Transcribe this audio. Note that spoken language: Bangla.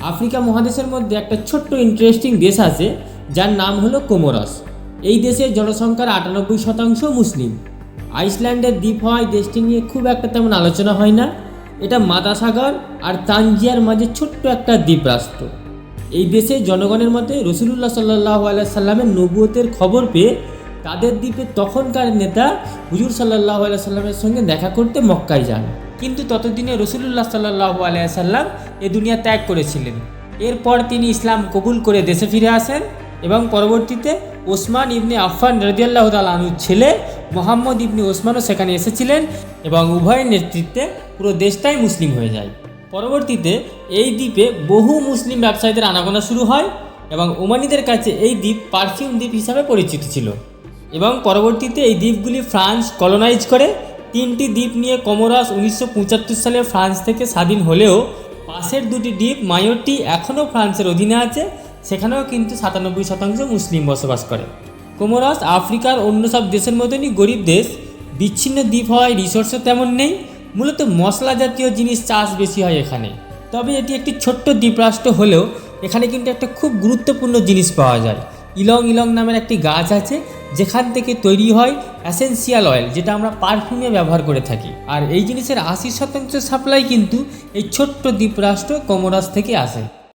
আফ্রিকা মহাদেশের মধ্যে একটা ছোট্ট ইন্টারেস্টিং দেশ আছে যার নাম হলো কোমোরস। এই দেশের জনসংখ্যার 98% মুসলিম। আইসল্যান্ডের দ্বীপ হওয়ায় দেশটি নিয়ে খুব একটা তেমন আলোচনা হয় না। এটা মাদাসাগর আর তানজিয়ার মাঝে ছোট্ট একটা দ্বীপ রাষ্ট্র। এই দেশের জনগণের মতে রসুলুল্লাহ সাল্লাল্লাহু আলাইহি সাল্লামের নবুয়তের খবর পেয়ে তাদের দ্বীপে তখনকার নেতা হুজুর সাল্লাল্লাহু আলাইহি সাল্লামের সঙ্গে দেখা করতে মক্কায় যান। কিন্তু ততদিনে রসুলুল্লাহ সাল্লাল্লাহু আলাইহি সাল্লাম এ দুনিয়া ত্যাগ করেছিলেন। এরপর তিনি ইসলাম কবুল করে দেশে ফিরে আসেন এবং পরবর্তীতে ওসমান ইবনে আফফান রাদিয়াল্লাহু তাআলা আনহুর ছেলে মুহাম্মদ ইবনে ওসমানও সেখানে এসেছিলেন এবং উভয়ের নেতৃত্বে পুরো দেশটাই মুসলিম হয়ে যায়। পরবর্তীতে এই দ্বীপে বহু মুসলিম ব্যবসায়ীদের আনাগোনা শুরু হয় এবং ওমানিদের কাছে এই দ্বীপ পারফিউম দ্বীপ হিসাবে পরিচিত ছিল। এবং পরবর্তীতে এই দ্বীপগুলি ফ্রান্স কলোনাইজ করে। 3টি দ্বীপ নিয়ে কোমোরস 1975 সালে ফ্রান্স থেকে স্বাধীন হলেও পাশের 2টি দ্বীপ মায়োরটি এখনও ফ্রান্সের অধীনে আছে, সেখানেও কিন্তু 97% মুসলিম বসবাস করে। কোমোরস আফ্রিকার অন্য সব দেশের মতনই গরিব দেশ। বিচ্ছিন্ন দ্বীপ হওয়ায় রিসোর্সও তেমন নেই, মূলত মশলা জাতীয় জিনিস চাষ বেশি হয় এখানে। তবে এটি একটি ছোট্ট দ্বীপরাষ্ট্র হলেও এখানে কিন্তু একটা খুব গুরুত্বপূর্ণ জিনিস পাওয়া যায়। ইলং ইলং নামের একটি গাছ আছে যেখান থেকে তৈরি হয় অ্যাসেন্সিয়াল অয়েল, যেটা আমরা পারফিউমে ব্যবহার করে থাকি। আর এই জিনিসের 80% সাপ্লাই কিন্তু এই ছোট্ট দ্বীপরাষ্ট্র কোমোরস থেকে আসে।